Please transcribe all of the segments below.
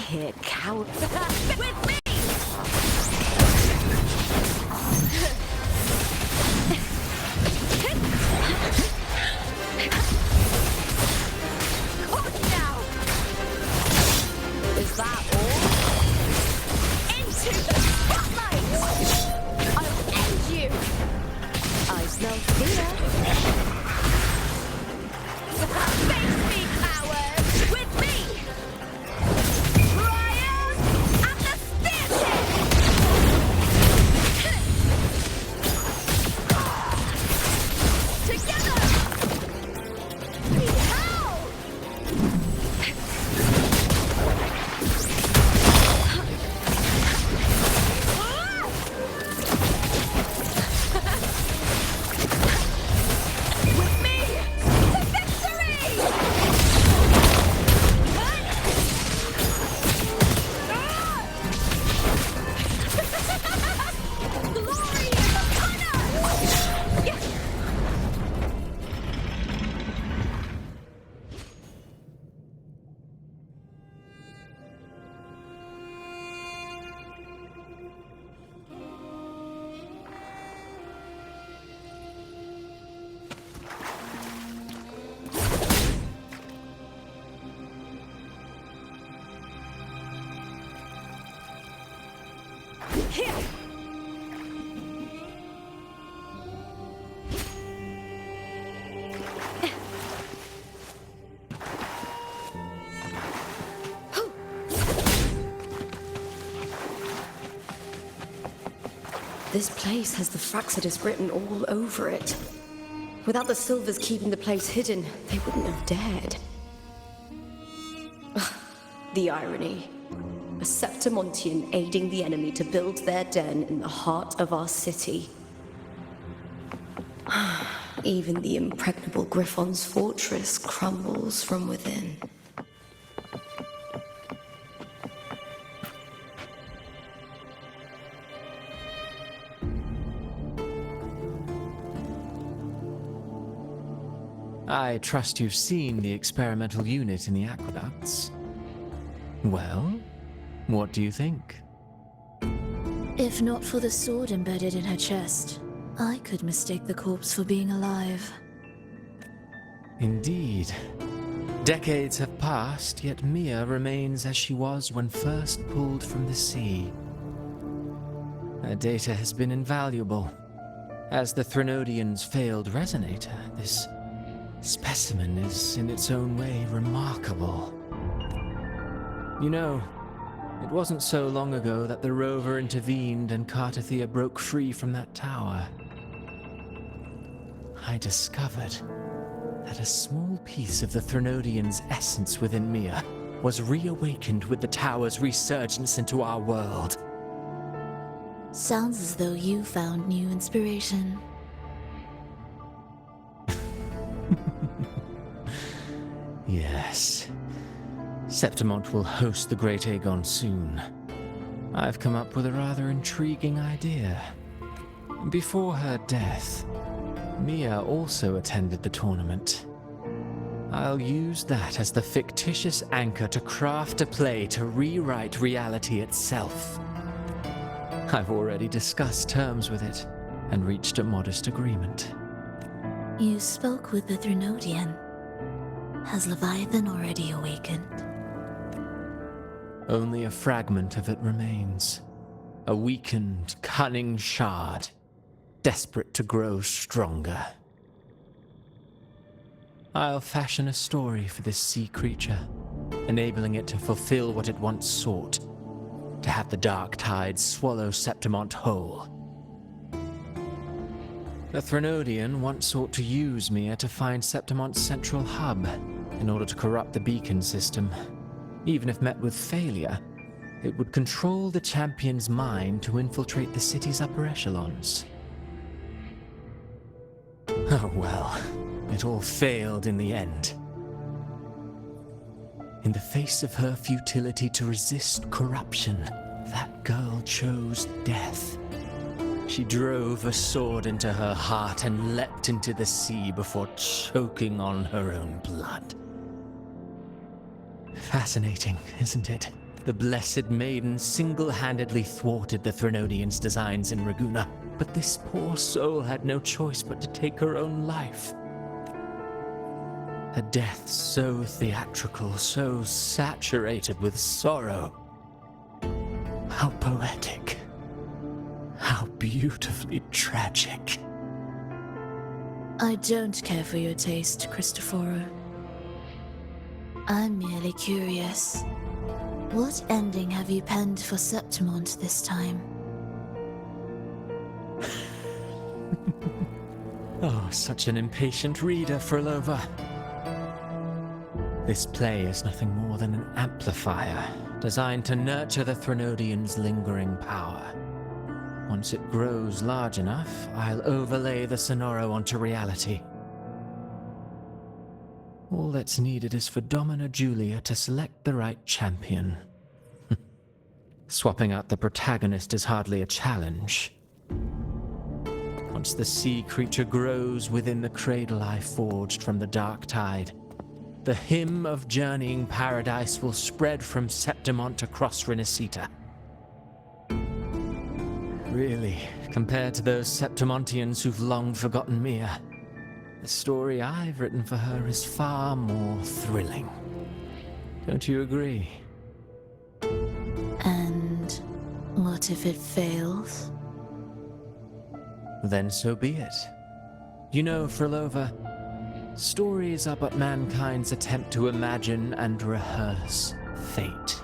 here, coward. With me! Caught now! Is that all? Into the spotlight! I'll end you! I smell fear. Face me, coward! With me! Brian and the Speartip! Together! Behold! With me! To victory! Glory is upon us! Yes! Here! This place has the Fraxidus written all over it. Without the Silvers keeping the place hidden, they wouldn't have dared. Ugh, the irony. A Septimontian aiding the enemy to build their den in the heart of our city. Even the impregnable Griffon's fortress crumbles from within. I trust you've seen the experimental unit in the aqueducts. Well, what do you think? If not for the sword embedded in her chest, I could mistake the corpse for being alive. Indeed. Decades have passed, yet Mia remains as she was when first pulled from the sea. Her data has been invaluable. As the Threnodian's failed resonator, this specimen is in its own way remarkable. You know, it wasn't so long ago that the rover intervened and Cartathea broke free from that tower. I discovered that a small piece of the Threnodian's essence within Mia was reawakened with the tower's resurgence into our world. Sounds as though you found new inspiration. Yes. Septimont will host the Great Aegon soon. I've come up with a rather intriguing idea. Before her death, Mia also attended the tournament. I'll use that as the fictitious anchor to craft a play to rewrite reality itself. I've already discussed terms with it and reached a modest agreement. You spoke with the Threnodian. Has Leviathan already awakened? Only a fragment of it remains. A weakened, cunning shard, desperate to grow stronger. I'll fashion a story for this sea creature, enabling it to fulfill what it once sought, to have the dark tides swallow Septimont whole. The Threnodian once sought to use Mia to find Septimont's central hub in order to corrupt the beacon system. Even if met with failure, it would control the champion's mind to infiltrate the city's upper echelons. Oh well, it all failed in the end. In the face of her futility to resist corruption, that girl chose death. She drove a sword into her heart and leapt into the sea before choking on her own blood. Fascinating, isn't it? The Blessed Maiden single-handedly thwarted the Threnodians' designs in Raguna, but this poor soul had no choice but to take her own life. A death so theatrical, so saturated with sorrow. How poetic. How beautifully tragic. I don't care for your taste, Cristoforo. I'm merely curious. What ending have you penned for Septimont this time? Oh, such an impatient reader, Frolova. This play is nothing more than an amplifier, designed to nurture the Threnodians' lingering power. Once it grows large enough, I'll overlay the Sonoro onto reality. All that's needed is for Domina Julia to select the right champion. Swapping out the protagonist is hardly a challenge. Once the sea creature grows within the cradle I forged from the dark tide, the hymn of journeying paradise will spread from Septimont across Renacita. Really, compared to those Septimontians who've long forgotten Mia, the story I've written for her is far more thrilling. Don't you agree? And what if it fails? Then so be it. You know, Frolova, stories are but mankind's attempt to imagine and rehearse fate.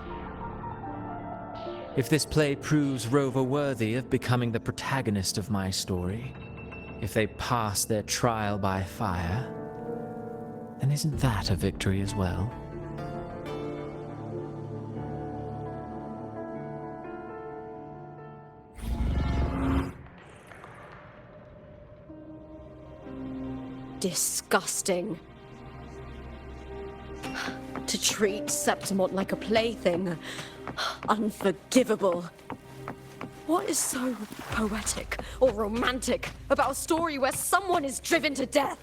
If this play proves Rover worthy of becoming the protagonist of my story, if they pass their trial by fire, then isn't that a victory as well? Disgusting. To treat Septimont like a plaything. Unforgivable. What is so poetic or romantic about a story where someone is driven to death?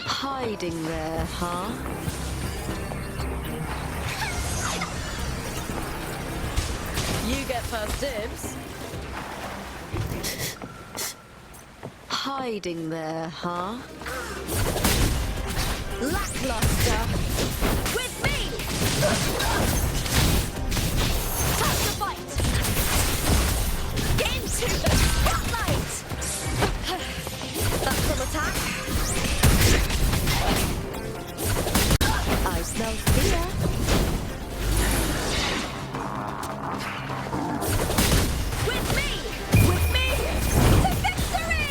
Hiding there, huh? You get first dibs. Hiding there, huh? Lackluster. With me! Time to fight! Into the spotlight! That's some attack. I smell fear. With me! With me! To victory!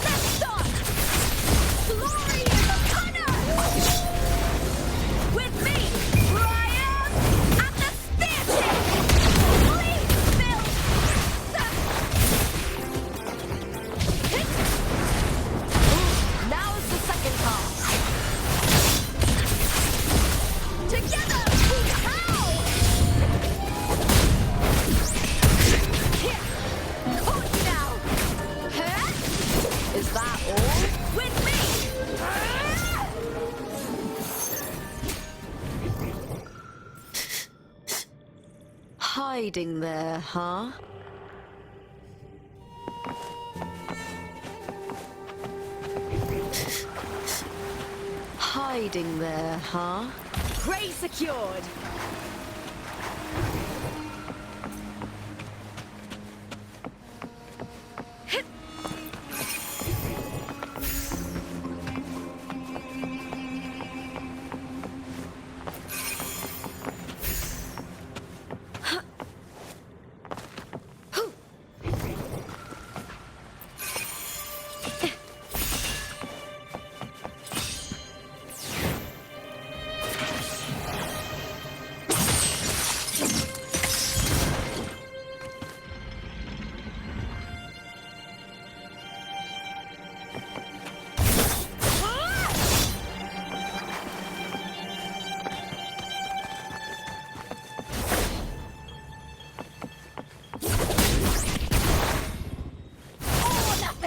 Let's start! Glory in the punner! With me, Brian and the spear tip! Please, Bill! Now is the second half. Together, we howl! Here, caught now! Huh? Is that all? With me! Hiding there, huh? Hiding there, huh? Prey secured!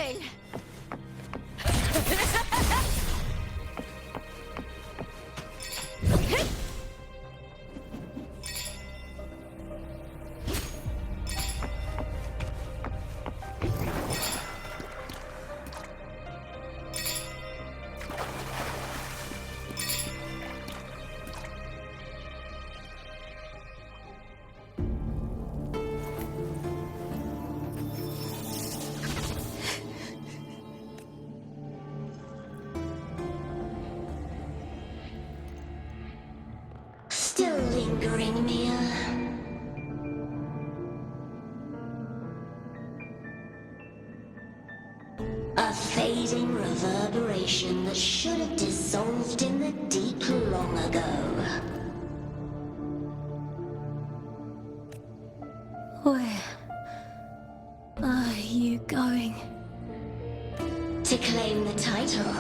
will! Still lingering, Mia. A fading reverberation that should have dissolved in the deep long ago. Where are you going? To claim the title.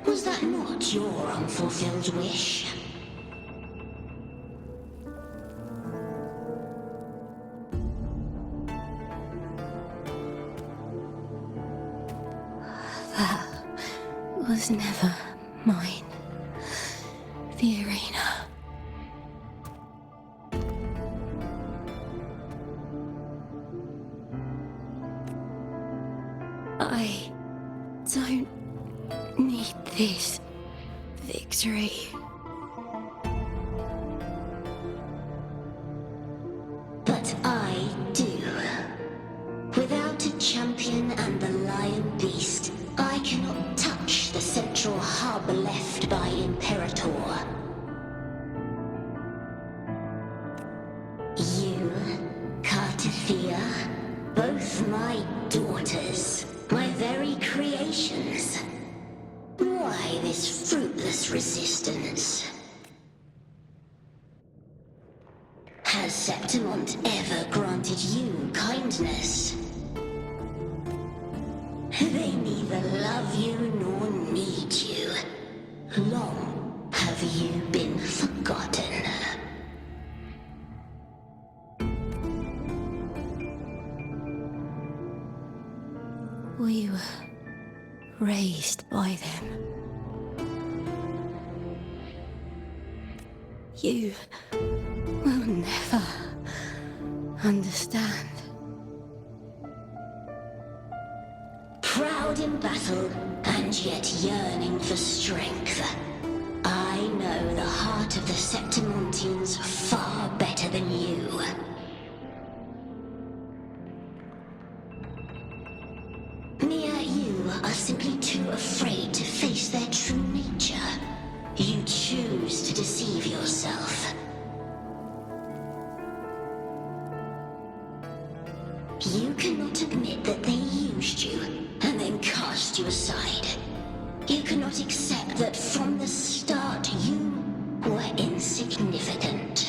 Was that not your unfulfilled wish? That was never mine. The arena. I don't need this victory. But I do. Without a champion and the lion beast, I cannot touch the central hub left by Imperator. You, Cartithia, both my daughters, my very creations. Why this fruitless resistance? Has Septimont ever granted you kindness? They neither love you nor need you. Long have you been forgotten. We were raised by them. You will never understand. Proud in battle, and yet yearning for strength. I know the heart of the Septimontians far better than you. Mia, you are simply too afraid to face their true nature. You choose to deceive yourself. You cannot admit that they used you and then cast you aside. You cannot accept that from the start you were insignificant.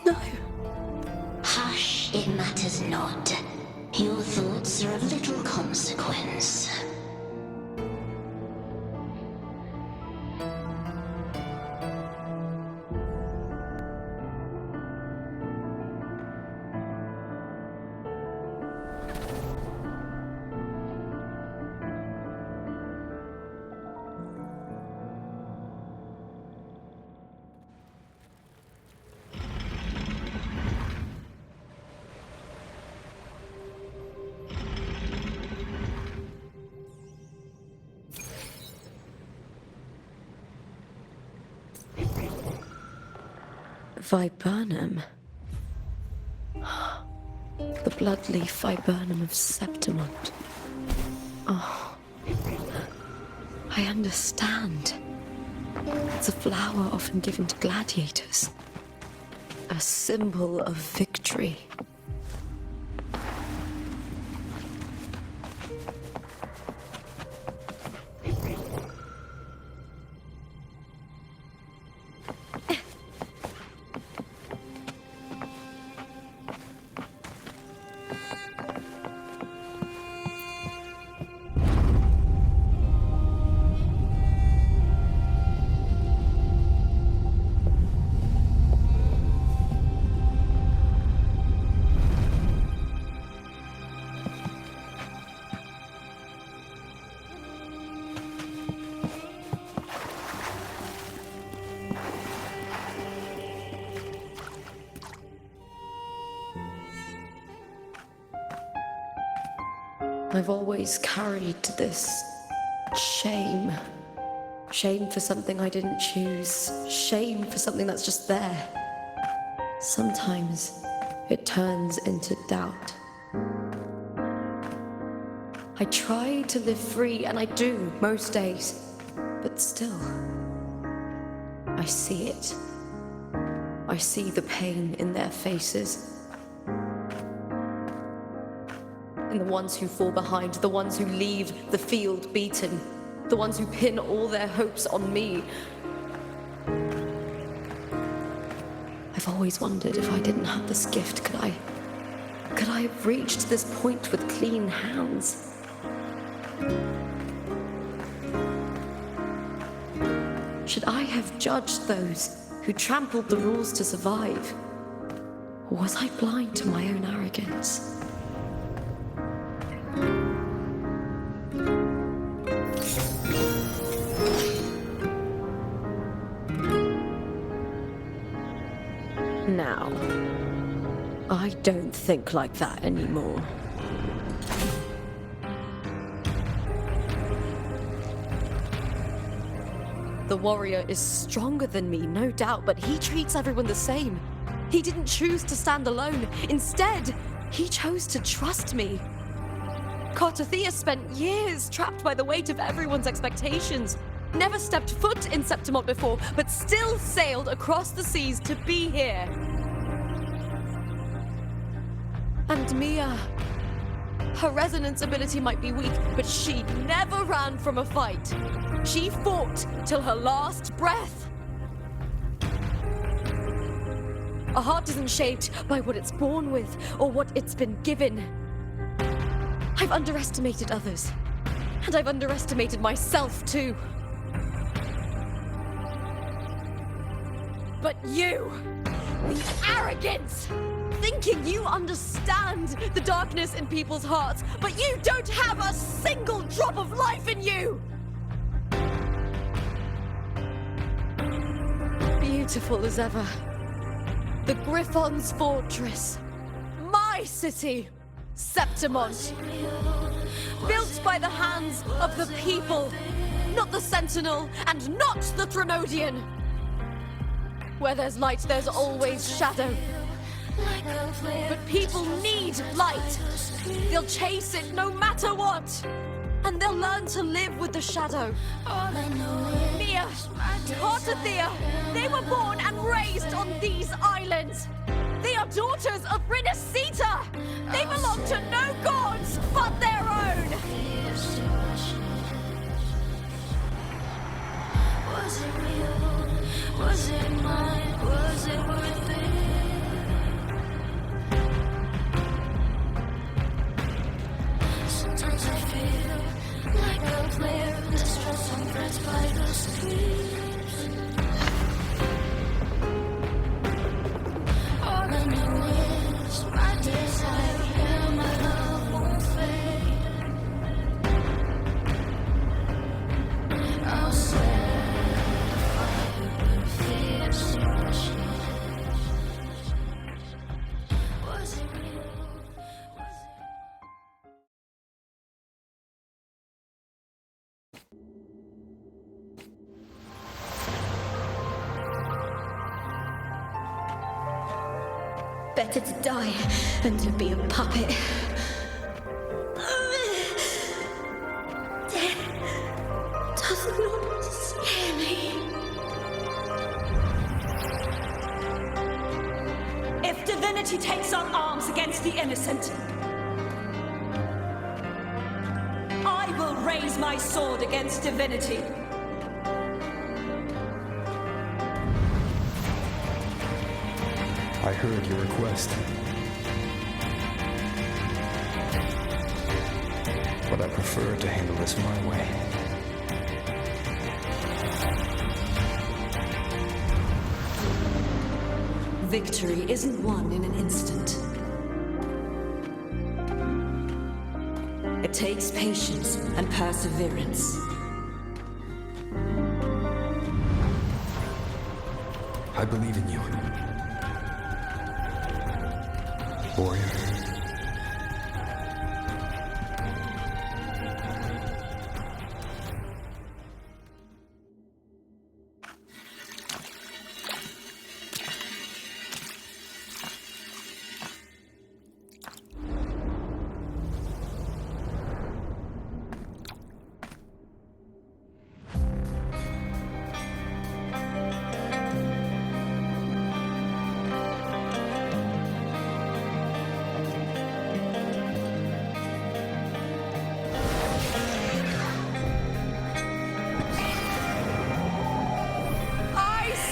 No. Hush, it matters not. Your thoughts are of little consequence. Viburnum. The bloodleaf viburnum of Septimont. Oh, I understand. It's a flower often given to gladiators. A symbol of victory. I've always carried this shame. Shame for something I didn't choose. Shame for something that's just there. Sometimes it turns into doubt. I try to live free, and I do most days. But still, I see it. I see the pain in their faces. In the ones who fall behind, the ones who leave the field beaten, the ones who pin all their hopes on me. I've always wondered if I didn't have this gift, could I have reached this point with clean hands? Should I have judged those who trampled the rules to survive? Or was I blind to my own arrogance? Now, I don't think like that anymore. The warrior is stronger than me, no doubt, but he treats everyone the same. He didn't choose to stand alone. Instead, he chose to trust me. Cartothea spent years trapped by the weight of everyone's expectations. Never stepped foot in Septimont before, but still sailed across the seas to be here. And Mia, her resonance ability might be weak, but she never ran from a fight. She fought till her last breath. A heart isn't shaped by what it's born with or what it's been given. I've underestimated others, and I've underestimated myself too. But you, the arrogance! Thinking you understand the darkness in people's hearts, but you don't have a single drop of life in you! Beautiful as ever. The Griffon's fortress. My city, Septimont. Built by the hands of the people, not the Sentinel and not the Threnodian. Where there's light, there's always shadow. But people need light. They'll chase it no matter what. And they'll learn to live with the shadow. Mia, Cartothea, they were born and raised on these islands. They are daughters of Rinasita. They belong to no gods but their own. Was it real? Was it mine? Was it worth it? Sometimes I feel like a player distressed and threats by the streets. All I know is my desire and my love won't fade. I'll set fire with fierce passion. Was it real? Better to die than to be a puppet. Death does not scare me. If divinity takes up arms against the innocent, I will raise my sword against divinity. I heard your request. But I prefer to handle this my way. Victory isn't won in an instant. It takes patience and perseverance. I believe in you. Warrior.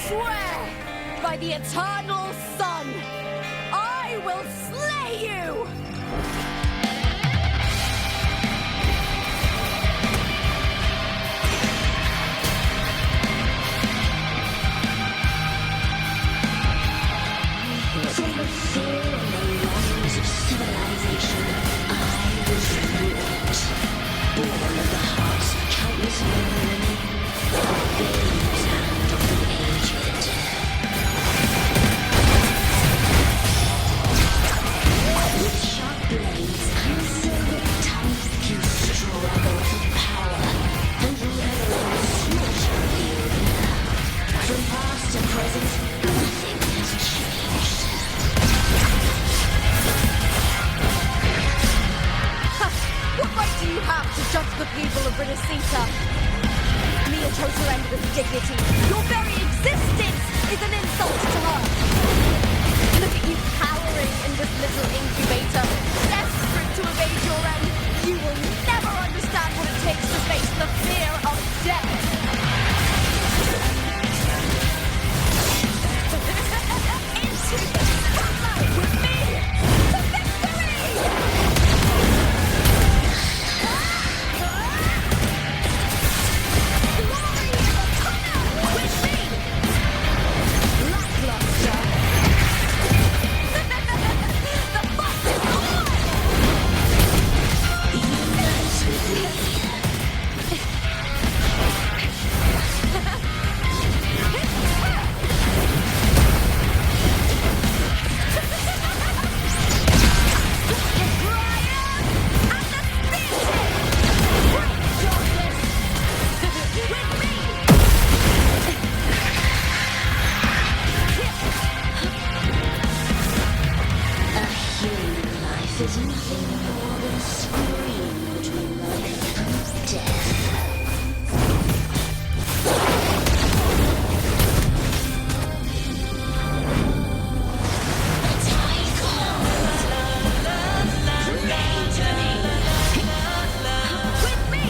swear by the eternal sun, I will slay you! From the fear and the longings of civilization, I was ruined. Born of the hearts of countless men and women, of babes and of the aged. With sharp blades and silver tongues, you struggle for power, and revel in the smash of you. From past to present, nothing has changed. What right do you have to judge the people of Renacita? Mere total end with dignity. Your very existence is an insult to her. Look at you cowering in this little incubator, desperate to evade your end. You will never understand what it takes to face the fear of death. Into the spotlight with me! To victory! There's nothing more than a scream between life and death. The tide calls. Pray to me. With me.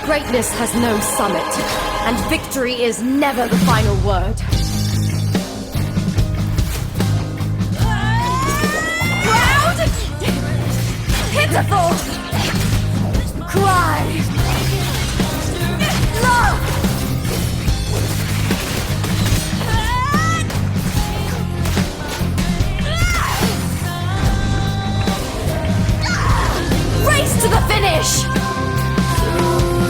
Greatness has no summit, and victory is never the final word. Proud! Pitiful! Cry! Love! Race to the finish!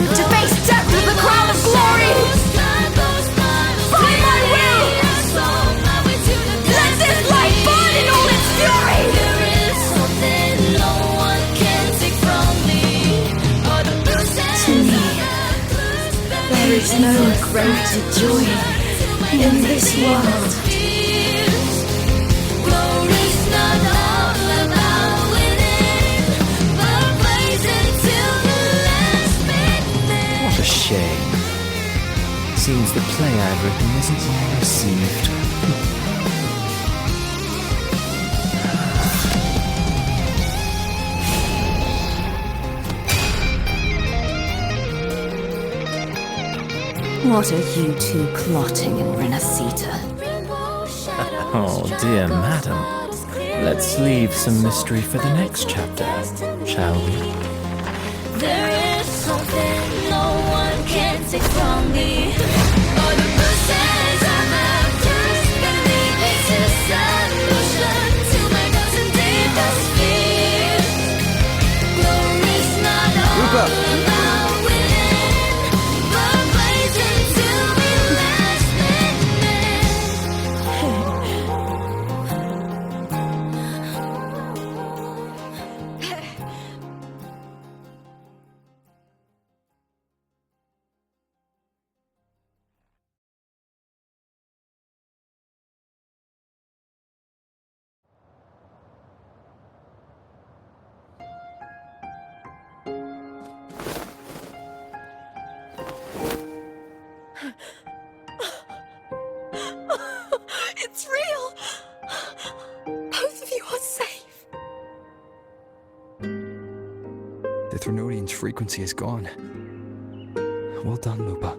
To face death with the crown of glory! By my will! Let this light burn in all its fury! There is something no one can take from me. To me, there is no greater joy in this world. Glory's not all about winning, but blazing till the last minute. What a shame. Seems the play I've written isn't well received. What are you two plotting in Renacita? Oh, dear madam. Let's leave some mystery for the next chapter, shall we? There is something no one can take from me. All the bruises I have just believe it's a solution to my doubts and deepest fears. Glory's not all It's real! Both of you are safe. The Threnodian's frequency is gone. Well done, Lupa.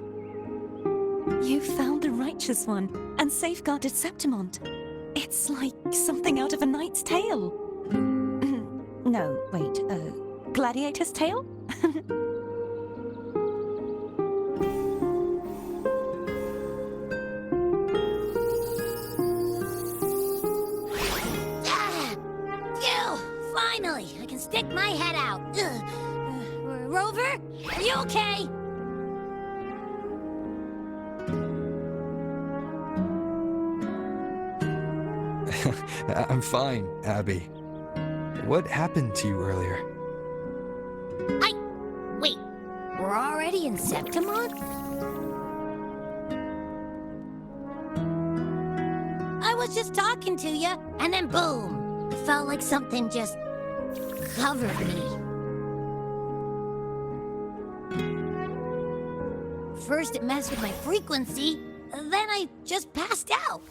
You found the righteous one and safeguarded Septimont. It's like something out of a knight's tale. No, wait, gladiator's tale? Finally, I can stick my head out. Rover, are you okay? I'm fine, Abby. What happened to you earlier? Wait, we're already in Septimont? I was just talking to you, and then boom! It felt like something just covered me. First it messed with my frequency, then I just passed out.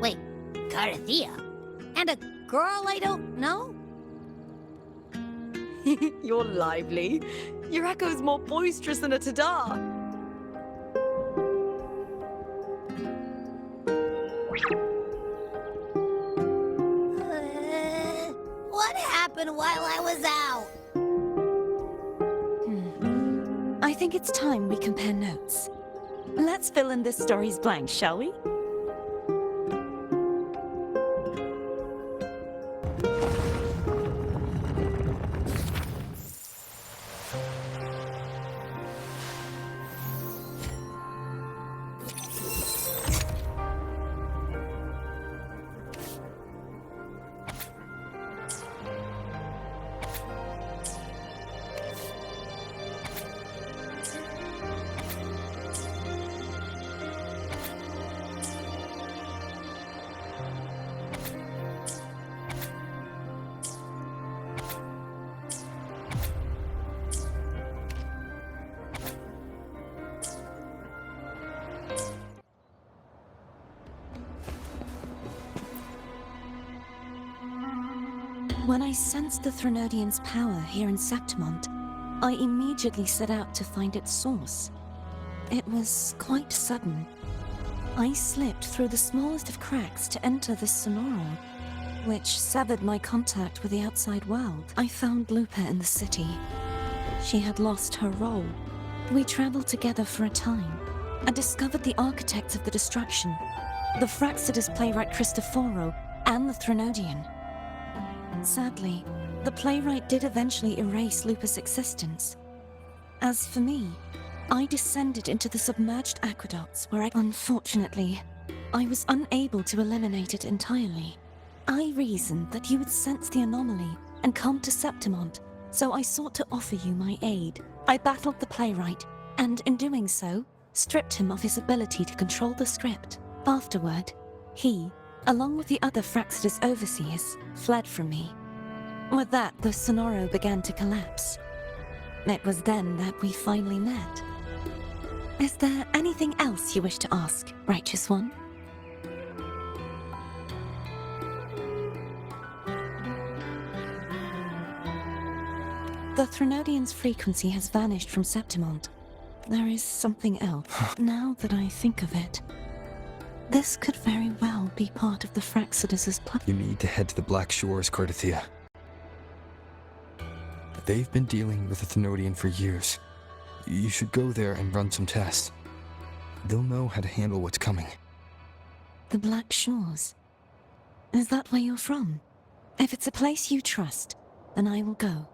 Wait, Carthea? And a girl I don't know? You're lively. Your echo's more boisterous than a tada. What happened while I was out? I think it's time we compare notes. Let's fill in this story's blanks, shall we? When I sensed the Threnodian's power here in Septimont, I immediately set out to find its source. It was quite sudden. I slipped through the smallest of cracks to enter the Sonoro, which severed my contact with the outside world. I found Lupa in the city. She had lost her role. We traveled together for a time and discovered the architects of the destruction, the Fraxidus playwright Cristoforo and the Threnodian. Sadly, the playwright did eventually erase Lupa's existence. As for me, I descended into the submerged aqueducts where unfortunately, I was unable to eliminate it entirely. I reasoned that you would sense the anomaly and come to Septimont, so I sought to offer you my aid. I battled the playwright, and in doing so, stripped him of his ability to control the script. Afterward, he, along with the other Fraxidus overseers, fled from me. With that, the Sonoro began to collapse. It was then that we finally met. Is there anything else you wish to ask, Righteous One? The Threnodian's frequency has vanished from Septimont. There is something else. Now that I think of it, this could very well be part of the Fraxidus' plan. You need to head to the Black Shores, Carthea. They've been dealing with the Thenodian for years. You should go there and run some tests. They'll know how to handle what's coming. The Black Shores? Is that where you're from? If it's a place you trust, then I will go.